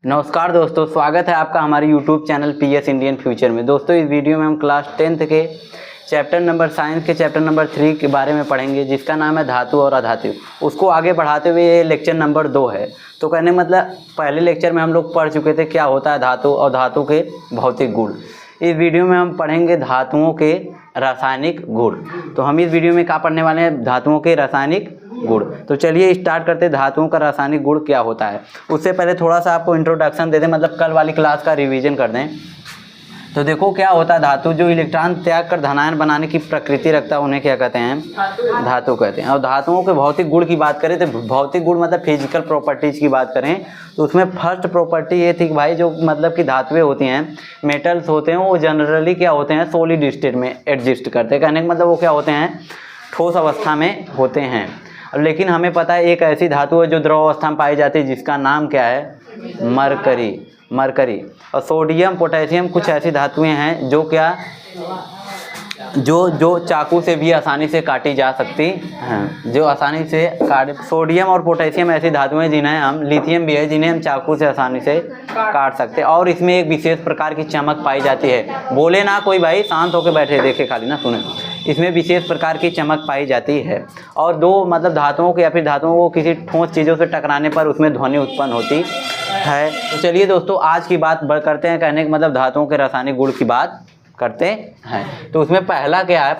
नमस्कार दोस्तों, स्वागत है आपका हमारे YouTube channel PS Indian future में। दोस्तों इस वीडियो में हम क्लास 10th के चैप्टर नंबर साइंस के चैप्टर नंबर 3 के बारे में पढ़ेंगे, जिसका नाम है धातु और अधातु। उसको आगे बढ़ाते हुए ये लेक्चर नंबर 2 है। तो कहने मतलब पहले लेक्चर में हम लोग पढ़ चुके थे क्या होता है धातु और धातु के भौतिक गुण। इस वीडियो में हम पढ़ेंगे धातुओं के रासायनिक गुण। तो हम इस वीडियो में क्या पढ़ने वाले हैं? धातुओं के रासायनिक गुण। तो चलिए स्टार्ट करते हैं, धातुओं का रासायनिक गुण क्या होता है। उससे पहले थोड़ा सा आपको इंट्रोडक्शन दे दें, मतलब कल वाली क्लास का रिवीजन कर दें। तो देखो क्या होता है, धातु जो इलेक्ट्रॉन त्याग कर धनायन बनाने की प्रकृति रखता है उन्हें क्या कहते हैं? धातु कहते हैं। और धातुओं के भौतिक गुण की बात करें तो भौतिक गुण मतलब फिजिकल प्रॉपर्टीज की बात करें तो उसमें फर्स्ट प्रॉपर्टी ये थी कि भाई जो मतलब कि धातुएं होती हैं, मेटल्स होते हैं, वो जनरली क्या होते हैं? सॉलिड स्टेट में एग्जिस्ट करते हैं। कहने का मतलब वो क्या होते हैं? ठोस अवस्था में होते हैं। लेकिन हमें पता है एक ऐसी धातु है जो द्रव अवस्था में पाई जाती है, जिसका नाम क्या है? मरकरी। और सोडियम, पोटेशियम कुछ ऐसी धातुएं हैं जो क्या जो चाकू से भी आसानी से काटी जा सकती हैं, जो आसानी से सोडियम और पोटेशियम ऐसी धातुएं जिन्हें हम, लिथियम भी है, जिन्हें हम चाकू से आसानी से काट सकते हैं। और इसमें एक विशेष प्रकार की चमक पाई जाती है। बोले ना कोई भाई, शांत होकर बैठे, देखे खाली ना सुने। इसमें विशेष प्रकार की चमक पाई जाती है। और दो मतलब धातुओं को या फिर धातुओं को किसी ठोस चीज़ों से टकराने पर उसमें ध्वनि उत्पन्न होती है। तो चलिए दोस्तों आज की बात करते हैं। कहने का मतलब धातुओं के रासायनिक गुण की बात करते हैं। तो उसमें पहला क्या है?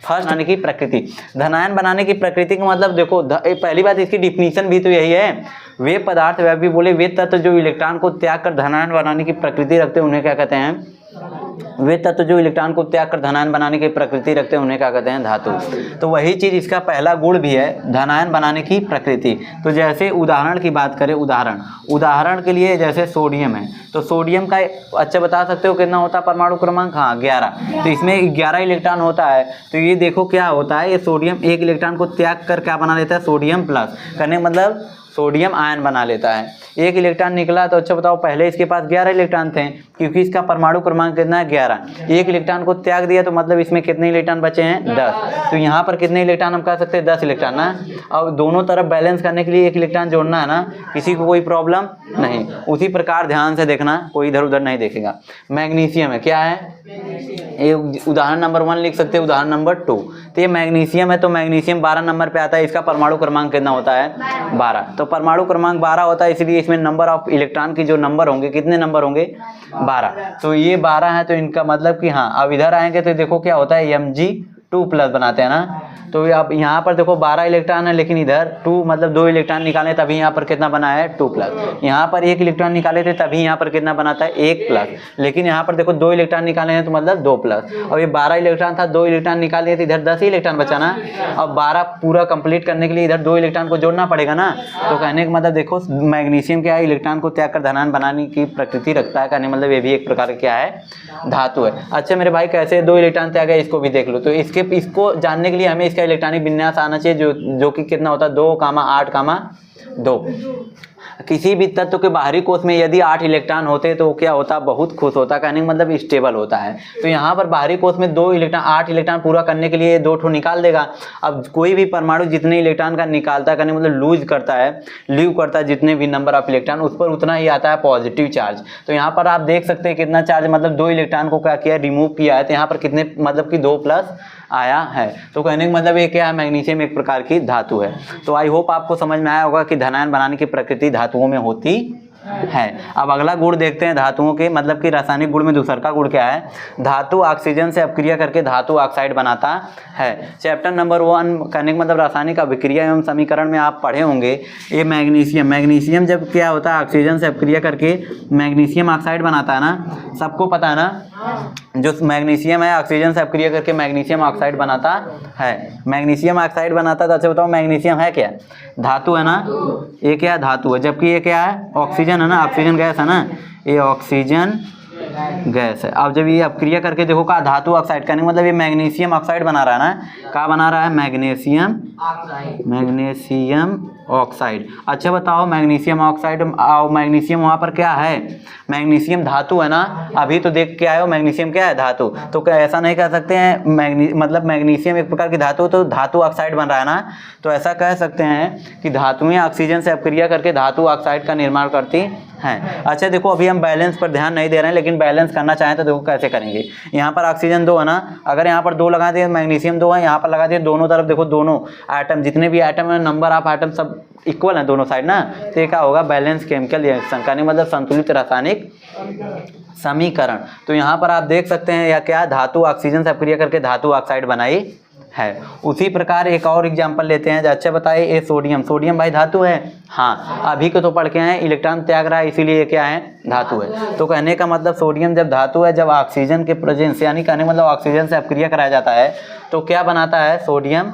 फर्स्ट बनाने की प्रकृति। धनायन बनाने की प्रकृति का मतलब देखो, पहली बात इसकी डिफिनीशन भी तो यही है। वे पदार्थ वह भी बोले वे तत्व जो इलेक्ट्रॉन को त्याग कर धनायन बनाने की प्रकृति रखते हैं उन्हें क्या कहते हैं? वे तत्व जो इलेक्ट्रॉन को त्याग कर धनायन बनाने की प्रकृति रखते हैं उन्हें क्या कहते हैं? धातु। तो वही चीज़ इसका पहला गुण भी है, धनायन बनाने की प्रकृति। तो जैसे उदाहरण की बात करें, उदाहरण के लिए जैसे सोडियम है, तो सोडियम का अच्छा बता सकते हो कितना होता है परमाणु क्रमांक? हाँ 11। तो इसमें 11 इलेक्ट्रॉन होता है। तो ये देखो क्या होता है, ये सोडियम एक इलेक्ट्रॉन को त्याग कर क्या बना लेता है? Sodium plus. करने मतलब सोडियम आयन बना लेता है। एक इलेक्ट्रॉन निकला तो अच्छा बताओ, पहले इसके पास 11 इलेक्ट्रॉन थे क्योंकि इसका परमाणु क्रमांक कितना है? 11। एक इलेक्ट्रॉन को त्याग दिया तो मतलब इसमें कितने इलेक्ट्रॉन बचे हैं? 10। तो यहाँ पर कितने इलेक्ट्रॉन हम कह सकते हैं? 10 इलेक्ट्रॉन ना। और दोनों तरफ बैलेंस करने के लिए एक इलेक्ट्रॉन जोड़ना है ना, किसी को कोई प्रॉब्लम नहीं। उसी प्रकार ध्यान से देखना, कोई इधर उधर नहीं देखेगा। मैग्नीशियम है, क्या है? एक उदाहरण नंबर 1 लिख सकते हैं, उदाहरण नंबर 2। तो ये मैग्नीशियम है, तो मैग्नीशियम 12 नंबर पे आता है। इसका परमाणु क्रमांक कितना होता है? 12। तो परमाणु क्रमांक 12 होता है, इसलिए इसमें नंबर ऑफ इलेक्ट्रॉन की जो नंबर होंगे, कितने नंबर होंगे? 12। तो ये 12 है, तो इनका मतलब कि हाँ, अब इधर आएंगे तो देखो क्या होता है? Mg2+ बनाते हैं ना। तो अब यहाँ पर देखो 12 इलेक्ट्रॉन है, लेकिन इधर 2 मतलब 2 इलेक्ट्रॉन निकाले तभी यहाँ पर कितना बना है? 2+। यहाँ पर 1 इलेक्ट्रॉन निकाले थे तभी यहाँ पर कितना बनाता है? 1+। लेकिन यहाँ पर देखो 2 इलेक्ट्रॉन निकाले हैं तो मतलब 2+। और ये 12 इलेक्ट्रॉन था, 2 इलेक्ट्रॉन निकाले तो इधर 10 ही इलेक्ट्रॉन बचा ना। अब 12 पूरा कंप्लीट करने के लिए इधर 2 इलेक्ट्रॉन को जोड़ना पड़ेगा ना। तो कहने का मतलब देखो मैग्नीशियम क्या है? इलेक्ट्रॉन को त्याग कर धनायन बनाने की प्रकृति रखता है। कहने मतलब ये भी एक प्रकार का क्या है? धातु है। अच्छा मेरे भाई, कैसे 2 इलेक्ट्रॉन त्याग है इसको भी देख लो। तो इसको जानने के लिए हमें इसका इलेक्ट्रॉनिक विन्यास आना चाहिए, जो कि कितना होता है? 2, 8, 2। किसी भी तत्व के बाहरी कोश में यदि 8 इलेक्ट्रॉन होते तो क्या होता? बहुत खुश होता। कहने का मतलब स्टेबल होता है। तो यहाँ पर बाहरी कोश में 8 इलेक्ट्रॉन पूरा करने के लिए 2 ठो निकाल देगा। अब कोई भी परमाणु जितने इलेक्ट्रॉन का निकालता है, कहने मतलब लीव करता है जितने भी नंबर ऑफ इलेक्ट्रॉन, उस पर उतना ही आता है पॉजिटिव चार्ज। तो यहाँ पर आप देख सकते हैं कितना चार्ज, मतलब 2 इलेक्ट्रॉन को क्या किया? रिमूव किया है। तो यहाँ पर कितने मतलब कि 2+ आया है। तो कहने का मतलब ये क्या है? मैग्नीशियम एक प्रकार की धातु है। तो आई होप आपको समझ में आया होगा कि धनायन बनाने की प्रकृति धातुओं में होती है। अब अगला गुण देखते हैं धातुओं के, मतलब कि रासायनिक गुण में दूसरा का गुण क्या है? धातु ऑक्सीजन से अभिक्रिया करके धातु ऑक्साइड बनाता है। चैप्टर नंबर 1 कहने का मतलब रासायनिक अभिक्रिया एवं समीकरण में आप पढ़े होंगे। ये मैग्नीशियम जब क्या होता है? ऑक्सीजन से अभिक्रिया करके मैग्नीशियम ऑक्साइड बनाता है ना। सबको पता है ना, जो मैग्नीशियम है ऑक्सीजन से अभिक्रिया करके मैग्नीशियम ऑक्साइड बनाता है। मैग्नीशियम ऑक्साइड बनाता है। तो अच्छा बताओ, मैग्नीशियम है क्या? धातु है ना। ये क्या है? धातु है। जबकि ये क्या है? ऑक्सीजन है ना, ऑक्सीजन गैस है ना। ये ऑक्सीजन गैस है। अब जब ये अभिक्रिया करके देखो का धातु ऑक्साइड, करने मतलब ये मैग्नीशियम ऑक्साइड बना रहा है ना। क्या बना रहा है? Magnesium oxide. अच्छा बताओ मैग्नीशियम ऑक्साइड, मैग्नीशियम वहाँ पर क्या है, मैग्नीशियम धातु है ना, अभी तो देख के आए हो मैग्नीशियम क्या है, धातु। तो क्या ऐसा नहीं कह सकते हैं मतलब मैग्नीशियम एक प्रकार की धातु, तो धातु ऑक्साइड बन रहा है ना, तो ऐसा कह सकते हैं कि धातुएं ऑक्सीजन से अपक्रिया करके धातु ऑक्साइड का निर्माण करती हैं। अच्छा देखो अभी हम बैलेंस पर ध्यान नहीं दे रहे हैं, लेकिन बैलेंस करना चाहें तो देखो कैसे करेंगे। यहाँ पर ऑक्सीजन 2 है ना, अगर यहाँ पर 2 लगा दिए, मैग्नीशियम 2 है, यहाँ पर लगा दिए, दोनों तरफ देखो दोनों एटम, जितने भी एटम है, नंबर ऑफ एटम सब इक्वल है दोनों साइड ना, तो ये क्या होगा, बैलेंस केमिकल रिएक्शन का मतलब संतुलित रासायनिक समीकरण। तो यहाँ पर आप देख सकते हैं या क्या, धातु ऑक्सीजन से अपक्रिया करके धातु ऑक्साइड बनाई है। उसी प्रकार एक और एग्जांपल लेते हैं। अच्छा बताइए ये सोडियम, सोडियम भाई धातु है, हाँ अभी को तो पढ़ के हैं, इलेक्ट्रॉन त्याग रहा है इसीलिए क्या है, धातु है। तो कहने का मतलब सोडियम जब धातु है, जब ऑक्सीजन के प्रेजेंस यानी कहने मतलब ऑक्सीजन से अपक्रिया कराया जाता है तो क्या बनाता है, सोडियम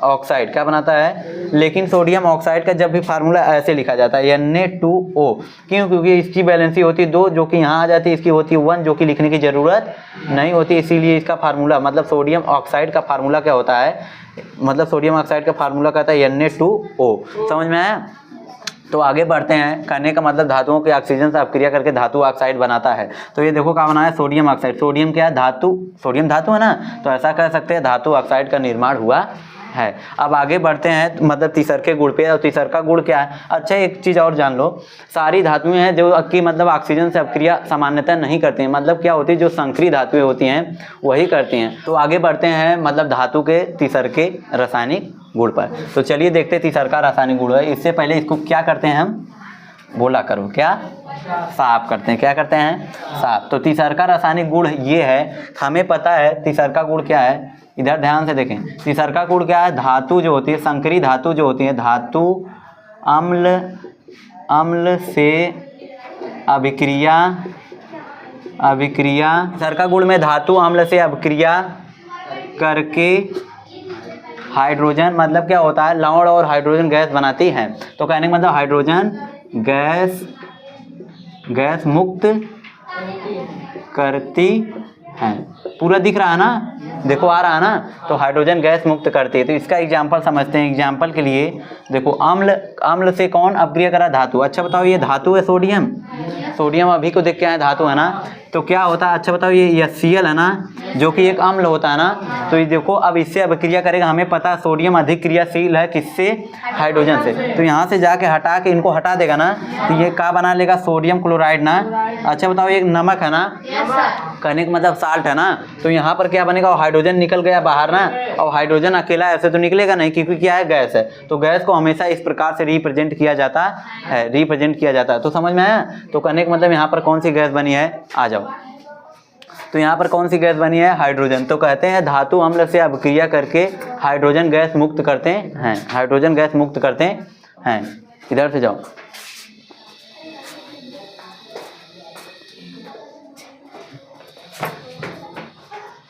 ऑक्साइड क्या बनाता है। लेकिन सोडियम ऑक्साइड का जब भी फार्मूला ऐसे लिखा जाता है Na2O, क्यों, क्योंकि इसकी बैलेंसी होती है 2 जो कि यहाँ आ जाती है, इसकी होती है 1 जो कि लिखने की ज़रूरत नहीं होती, इसीलिए इसका फार्मूला मतलब सोडियम ऑक्साइड का फार्मूला क्या होता है, मतलब सोडियम ऑक्साइड का फार्मूला कहता है Na2O। समझ में आया। तो आगे बढ़ते हैं, कहने का मतलब धातुओं के ऑक्सीजन से अपक्रिया करके धातु ऑक्साइड बनाता है। तो ये देखो क्या बना है, सोडियम ऑक्साइड, सोडियम क्या है, धातु, सोडियम धातु है ना, तो ऐसा कह सकते हैं धातु ऑक्साइड का निर्माण हुआ है। अब आगे बढ़ते हैं मतलब तीसरके गुण पे, और तीसरका गुण क्या है। अच्छा एक चीज़ और जान लो, सारी धातुएं हैं जो कि मतलब ऑक्सीजन से अपक्रिया सामान्यतः नहीं करती हैं, मतलब क्या होती है, जो संकरी धातुएं होती हैं वही करती हैं। तो आगे बढ़ते हैं मतलब धातु के तीसरके रासायनिक गुण पर। तो चलिए देखते हैं तीसरका रासायनिक गुण है। इससे पहले इसको क्या करते हैं हम, बोला करो, क्या साफ करते हैं, क्या करते हैं, साफ। तो तीसरका रासायनिक गुण ये है, हमें पता है तीसरका गुण क्या है, इधर ध्यान से देखें। तीसरका गुण क्या है, धातु जो होती है, संकरी धातु जो होती है, धातु अम्ल से अभिक्रिया तीसरका गुण में धातु अम्ल से अभिक्रिया करके हाइड्रोजन, मतलब क्या होता है, लवण और हाइड्रोजन गैस बनाती है। तो कहने का मतलब हाइड्रोजन गैस मुक्त करती है। पूरा दिख रहा है ना, देखो आ रहा है ना, तो हाइड्रोजन गैस मुक्त करती है। तो इसका एग्जांपल समझते हैं। एग्जांपल के लिए देखो, अम्ल से कौन अपक्रिया करा, धातु। अच्छा बताओ ये धातु है सोडियम, सोडियम अभी को देख के आए धातु है ना, तो क्या होता है, अच्छा बताओ ये HCl है ना, जो कि एक अम्ल होता है ना, तो ये देखो अब इससे अभिक्रिया करेगा, हमें पता है सोडियम अधिक क्रियाशील है किससे, हाइड्रोजन से। तो यहाँ से जाके हटा के इनको हटा देगा ना, तो ये क्या बना लेगा, सोडियम क्लोराइड ना। अच्छा बताओ ये नमक है ना, कहने का मतलब साल्ट है ना, तो यहाँ पर क्या बनेगा, हाइड्रोजन निकल गया बाहर ना, और हाइड्रोजन अकेला ऐसे तो निकलेगा नहीं, क्योंकि क्या है, गैस है। तो गैस को हमेशा इस प्रकार से रिप्रेजेंट किया जाता है, तो समझ में आया। तो कहने का मतलब यहाँ पर कौन सी गैस बनी है, आ जाओ। तो यहाँ पर कौन सी गैस बनी है, हाइड्रोजन। तो कहते हैं धातु अम्ल से अभिक्रिया करके हाइड्रोजन गैस मुक्त करते हैं, हाइड्रोजन गैस मुक्त करते हैं। इधर से जाओ,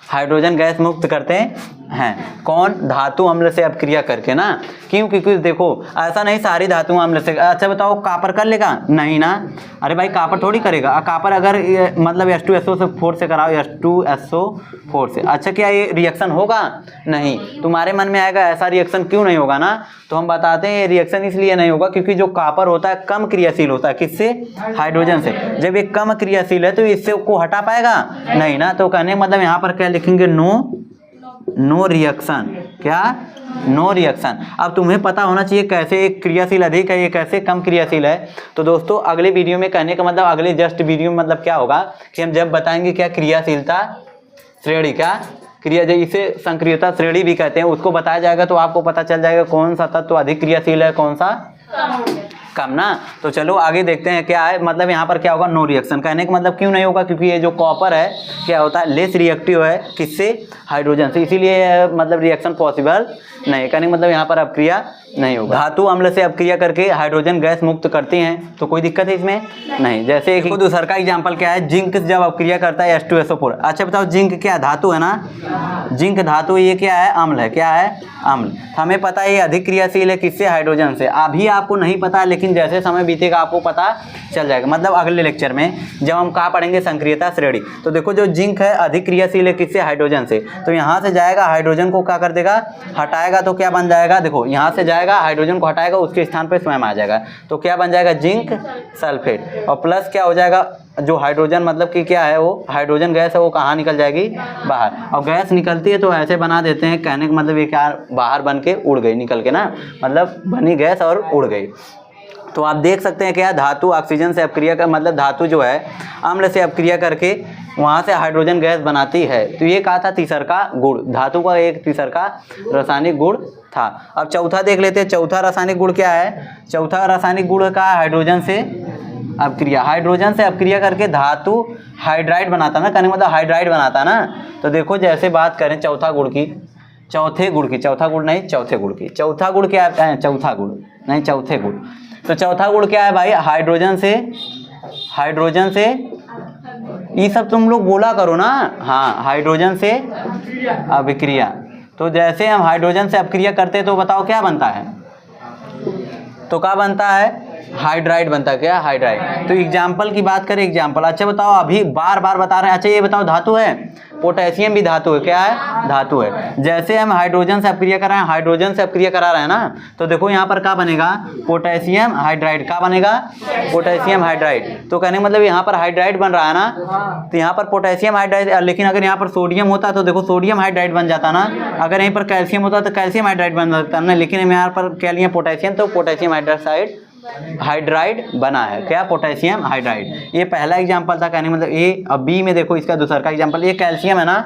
हाइड्रोजन गैस मुक्त करते हैं कौन, धातु अम्ल से अपक्रिया करके ना। क्यों, क्योंकि देखो ऐसा नहीं सारी धातु अम्ल से। अच्छा बताओ कापर कर लेगा, नहीं ना, अरे भाई कापर थोड़ी करेगा। कापर अगर मतलब H2SO4 से कराओ, H2SO4 से, अच्छा क्या ये रिएक्शन होगा, नहीं। तुम्हारे मन में आएगा ऐसा रिएक्शन क्यों नहीं होगा ना, तो हम बताते हैं ये रिएक्शन इसलिए नहीं होगा क्योंकि जो कापर होता है कम क्रियाशील होता है, किससे, हाइड्रोजन से। जब ये कम क्रियाशील है तो इससे को हटा पाएगा नहीं ना। तो कहने मतलब यहाँ पर क्या लिखेंगे, नो रिएक्शन, क्या, नो रिएक्शन। अब तुम्हें पता होना चाहिए कैसे एक क्रियाशील अधिक है, ये कैसे कम क्रियाशील है। तो दोस्तों अगले वीडियो में, कहने का मतलब अगले जस्ट वीडियो में मतलब क्या होगा कि हम जब बताएंगे क्या क्रियाशीलता श्रेणी, क्या क्रिया, जो इसे संक्रियता श्रेणी भी कहते हैं, उसको बताया जाएगा। तो आपको पता चल जाएगा कौन सा तत्व अधिक क्रियाशील है, कौन सा कम ना। तो चलो आगे देखते हैं क्या है, मतलब यहाँ पर क्या होगा, नो रिएक्शन। कहने का मतलब क्यों नहीं होगा, क्योंकि ये जो कॉपर है क्या होता है, लेस रिएक्टिव है, किससे, हाइड्रोजन से, इसीलिए मतलब रिएक्शन पॉसिबल नहीं। कहने का मतलब यहाँ पर अपक्रिया नहीं होगा। धातु अम्ल से अपक्रिया करके हाइड्रोजन गैस मुक्त करती हैं, तो कोई दिक्कत है इसमें नहीं। जैसे एक दूसरा का एग्जाम्पल क्या है, जिंक जब अपक्रिया करता है H2SO4। अच्छा बताओ जिंक क्या धातु है ना, जिंक धातु, ये क्या है, अम्ल है, क्या है, अम्ल। हमें पता है ये अधिक क्रियाशील है, किससे, हाइड्रोजन से। अभी आपको नहीं पता, लेकिन लेकिन जैसे समय बीतेगा आपको पता चल जाएगा। मतलब अगले लेक्चर में जब हम कहाँ पढ़ेंगे संक्रियता श्रेणी, तो देखो जो जिंक है अधिक क्रियाशील है किससे, हाइड्रोजन से, तो यहाँ से जाएगा हाइड्रोजन को क्या कर देगा, हटाएगा, तो क्या बन जाएगा, देखो यहाँ से जाएगा हाइड्रोजन को हटाएगा, उसके स्थान पर स्वयं आ जाएगा, तो क्या बन जाएगा, जिंक सल्फेट। और प्लस क्या हो जाएगा, जो हाइड्रोजन मतलब कि क्या है, वो हाइड्रोजन गैस है वो कहाँ निकल जाएगी, बाहर। और गैस निकलती है तो ऐसे बना देते हैं, कहने का मतलब ये क्या, बाहर बन के उड़ गई, निकल के ना, मतलब बनी गैस और उड़ गई। तो आप देख सकते हैं क्या, धातु ऑक्सीजन से अपक्रिया कर, मतलब धातु जो है अम्ल से अपक्रिया करके वहाँ से हाइड्रोजन गैस बनाती है। तो ये कहा था तीसरा गुण, धातु का एक तीसरा रासायनिक गुण था। अब चौथा देख लेते हैं, चौथा रासायनिक गुण क्या है, चौथा रासायनिक गुण का हाइड्रोजन से अपक्रिया, हाइड्रोजन से अपक्रिया करके धातु हाइड्राइड बनाता ना, कहने मतलब हाइड्राइड बनाता ना। तो देखो जैसे बात करें चौथा गुण की, चौथे गुण की, चौथा गुण नहीं चौथे गुण की, चौथा गुण क्या है, चौथा गुण नहीं चौथे गुण, तो चौथा गुण क्या है भाई, हाइड्रोजन से ये सब तुम लोग बोला करो ना, हाँ हाइड्रोजन से अभिक्रिया। तो जैसे हम हाइड्रोजन से अपक्रिया करते तो बताओ क्या बनता है, तो क्या बनता है, हाइड्राइड बनता है, क्या हाइड्राइड। तो एग्जाम्पल की बात करें, एग्जाम्पल, अच्छा बताओ, अभी बार बार बता रहे हैं, अच्छा ये बताओ धातु है, पोटेशियम भी धातु है, क्या है, धातु है। जैसे हम हाइड्रोजन से अपक्रिया कर रहे हैं, हाइड्रोजन से अपक्रिया करा रहे हैं ना, तो देखो यहाँ पर क्या बनेगा, पोटेशियम हाइड्राइड, क्या बनेगा, पोटेशियम हाइड्राइड। तो कहने मतलब यहाँ पर हाइड्राइड बन रहा है ना, तो यहाँ पर पोटेशियम हाइड्राइड, लेकिन अगर यहाँ पर सोडियम होता तो देखो सोडियम हाइड्राइड बन जाता ना, अगर यहीं पर कैल्शियम होता तो कैल्शियम हाइड्राइड बन सकता ना, लेकिन यहाँ पर क्या लिया पोटेशियम, तो पोटेशियम हाइड्राइड बना है, क्या, पोटेशियम हाइड्राइड। ये पहला एग्जांपल था, कहने मतलब ए। अब बी में देखो इसका दूसरा का एग्जांपल, ये कैल्शियम है ना,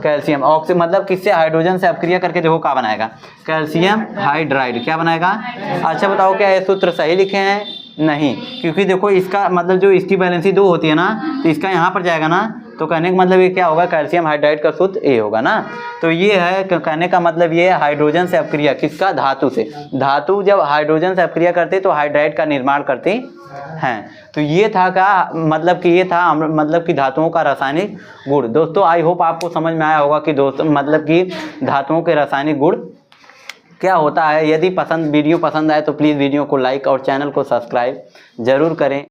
कैल्शियम ऑक्सीजन मतलब किससे, हाइड्रोजन से अपक्रिया करके देखो क्या बनाएगा, कैल्शियम हाइड्राइड, क्या बनाएगा। अच्छा बताओ क्या ये सूत्र सही लिखे हैं, नहीं, क्योंकि देखो इसका मतलब जो इसकी बैलेंसी 2 होती है ना, तो इसका यहाँ पर जाएगा ना, तो कहने का मतलब ये क्या होगा, कैल्शियम हाइड्राइड का सूत्र ए होगा ना। तो ये है कहने का मतलब, ये हाइड्रोजन से अपक्रिया किसका, धातु से। धातु जब हाइड्रोजन से अपक्रिया करते तो हाइड्राइड का निर्माण करते हैं। तो ये था का मतलब कि ये था मतलब कि धातुओं का रासायनिक गुण। दोस्तों आई होप आपको समझ में आया होगा कि दोस्तों मतलब कि धातुओं के रासायनिक गुण क्या होता है। यदि वीडियो पसंद आए तो प्लीज़ वीडियो को लाइक और चैनल को सब्सक्राइब जरूर करें।